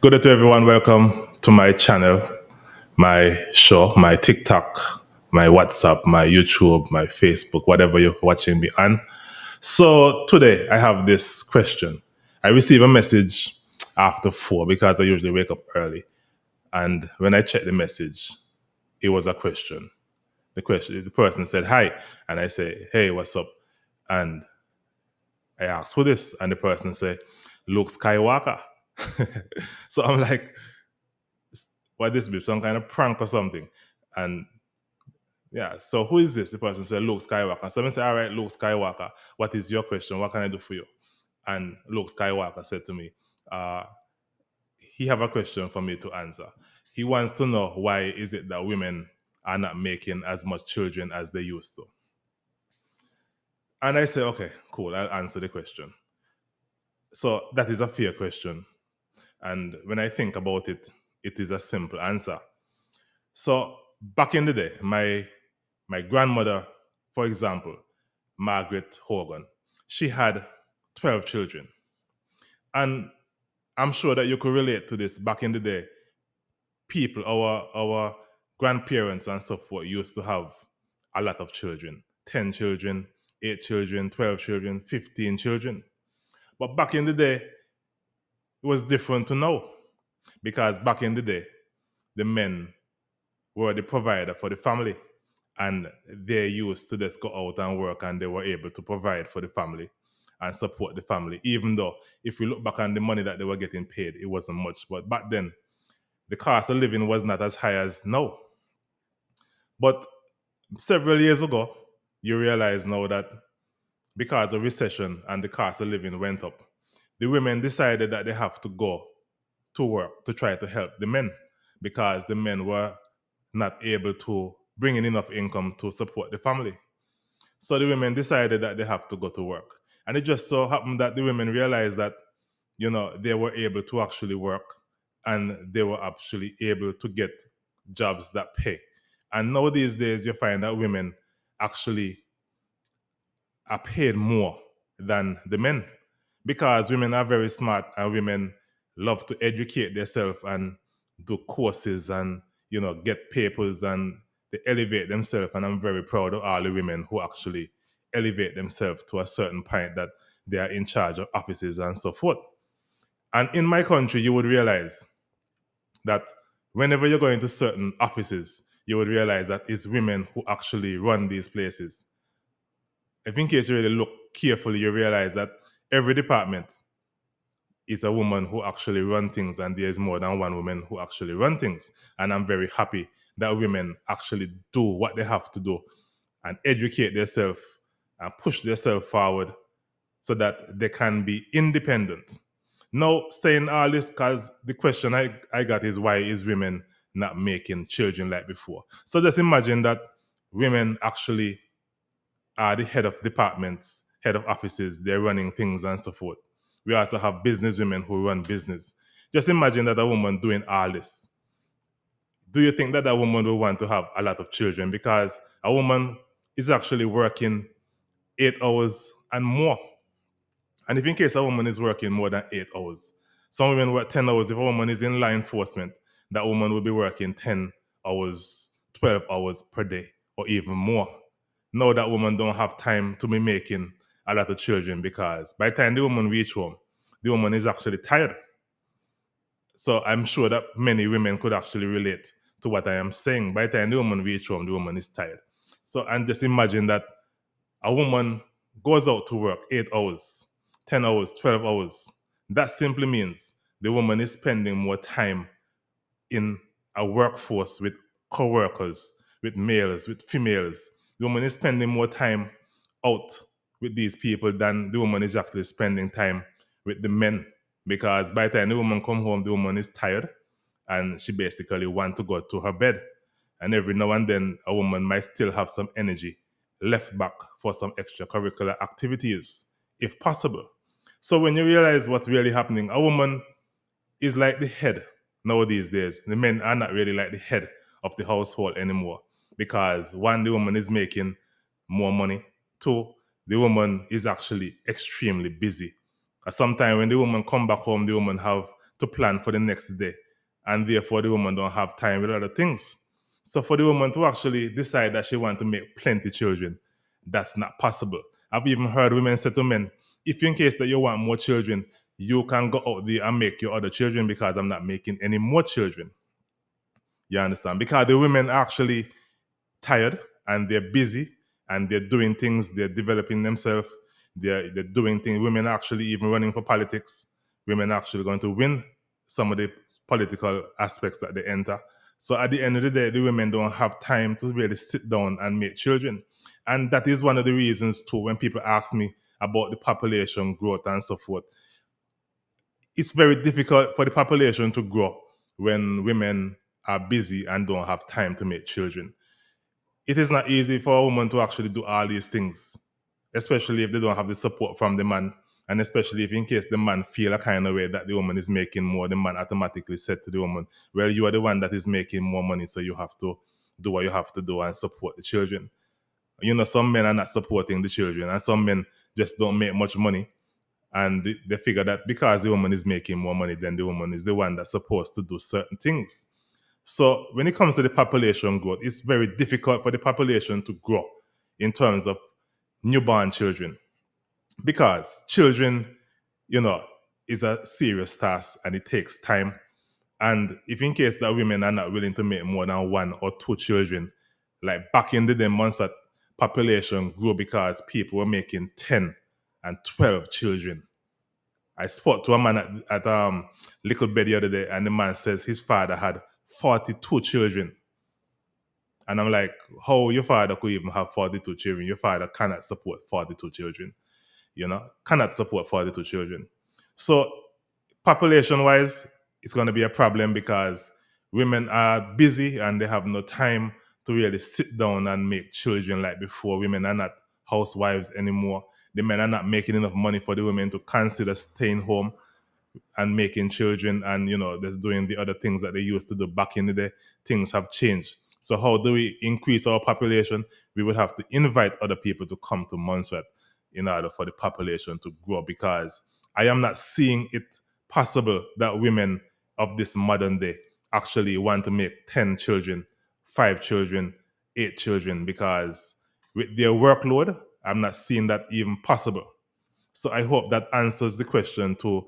Good day to everyone. Welcome to my channel, my show, my TikTok, my WhatsApp, my YouTube, my Facebook, whatever you're watching me on. So today I have this question. I receive a message after 4 because I usually wake up early. And when I check the message, it was a question. The person said, "Hi." And I say, "Hey, what's up?" And I asked for this. And the person said, "Luke Skywalker." So I'm like, what this be? Some kind of prank or something? And yeah, so who is this? The person said, Luke Skywalker. So I said, all right, Luke Skywalker, what is your question? What can I do for you? And Luke Skywalker said to me, uh, he have a question for me to answer. He wants to know why is it that women are not making as much children as they used to. And I say, okay, cool, I'll answer the question. So that is a fair question. And when I think about it, it is a simple answer. So back in the day, my grandmother, for example, Margaret Hogan, she had 12 children. And I'm sure that you could relate to this. Back in the day, people, our grandparents and so forth used to have a lot of children. 10 children, 8 children, 12 children, 15 children. But back in the day, it was different to now. Because back in the day, the men were the provider for the family, and they used to just go out and work, and they were able to provide for the family and support the family, even though if we look back on the money that they were getting paid, it wasn't much. But back then the cost of living was not as high as now. But several years ago, you realize now that because of recession and the cost of living went up, the women decided that they have to go to work to try to help the men, because the men were not able to bring in enough income to support the family. So the women decided that they have to go to work. And it just so happened that the women realized that, they were able to actually work, and they were actually able to get jobs that pay. And now these days, you find that women actually are paid more than the men, because women are very smart, and women love to educate themselves and do courses and get papers, and they elevate themselves. And I'm very proud of all the women who actually elevate themselves to a certain point that they are in charge of offices and so forth. And in my country, you would realize that whenever you're going to certain offices, you would realize that it's women who actually run these places. If in case you really look carefully, you realize that every department is a woman who actually run things, and there's more than one woman who actually run things. And I'm very happy that women actually do what they have to do and educate themselves and push themselves forward so that they can be independent. Now, saying all this, because the question I got is, why is women not making children like before? So just imagine that women actually are the head of departments, head of offices, they're running things and so forth. We also have business women who run business. Just imagine that a woman doing all this. Do you think that a woman will want to have a lot of children? Because a woman is actually working 8 hours and more. And if in case a woman is working more than 8 hours, some women work 10 hours. If a woman is in law enforcement, that woman will be working 10 hours, 12 hours per day, or even more. Now that woman don't have time to be making a lot of children, because by the time the woman reach home, the woman is actually tired. So I'm sure that many women could actually relate to what I am saying. By the time the woman reach home, the woman is tired. So and just imagine that a woman goes out to work 8 hours, 10 hours, 12 hours. That simply means the woman is spending more time in a workforce with co-workers, with males, with females. The woman is spending more time out with these people than the woman is actually spending time with the men. Because by the time the woman come home, the woman is tired, and she basically want to go to her bed. And every now and then, a woman might still have some energy left back for some extracurricular activities, if possible. So when you realize what's really happening, a woman is like the head nowadays days. The men are not really like the head of the household anymore, because one, the woman is making more money. Two, the woman is actually extremely busy. Sometimes when the woman come back home, the woman have to plan for the next day. And therefore, the woman don't have time with other things. So for the woman to actually decide that she want to make plenty children, that's not possible. I've even heard women say to men, if in case that you want more children, you can go out there and make your other children because I'm not making any more children. You understand? Because the women are actually tired and they're busy and they're doing things, they're developing themselves, they're doing things. Women are actually even running for politics. Women are actually going to win some of the political aspects that they enter. So at the end of the day, the women don't have time to really sit down and make children. And that is one of the reasons too, when people ask me about the population growth and so forth, it's very difficult for the population to grow when women are busy and don't have time to make children. It is not easy for a woman to actually do all these things, especially if they don't have the support from the man, and especially if in case the man feel a kind of way that the woman is making more, the man automatically said to the woman, well, you are the one that is making more money, so you have to do what you have to do and support the children. You know, some men are not supporting the children, and some men just don't make much money, and they figure that because the woman is making more money, then the woman is the one that's supposed to do certain things. So when it comes to the population growth, it's very difficult for the population to grow in terms of newborn children, because children, you know, is a serious task and it takes time. And if in case that women are not willing to make more than one or two children, like back in the day, months that population grew because people were making 10 and 12 children. I spoke to a man at Little Bed the other day, and the man says his father had 42 children. And I'm like, how your father could even have 42 children? Your father cannot support 42 children, cannot support 42 children. So, population wise, it's going to be a problem because women are busy and they have no time to really sit down and make children like before. Women are not housewives anymore. The men are not making enough money for the women to consider staying home and making children, and just doing the other things that they used to do back in the day. Things have changed. So how do we increase our population? We would have to invite other people to come to Montserrat in order for the population to grow, because I am not seeing it possible that women of this modern day actually want to make 10 children, 5 children, 8 children, because with their workload, I'm not seeing that even possible. So I hope that answers the question to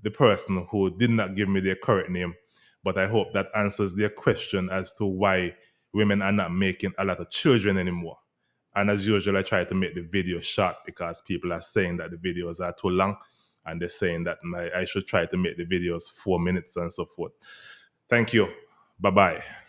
the person who did not give me their correct name, but I hope that answers their question as to why women are not making a lot of children anymore. And as usual, I try to make the video short because people are saying that the videos are too long, and they're saying that I should try to make the videos 4 minutes and so forth. Thank you. Bye bye.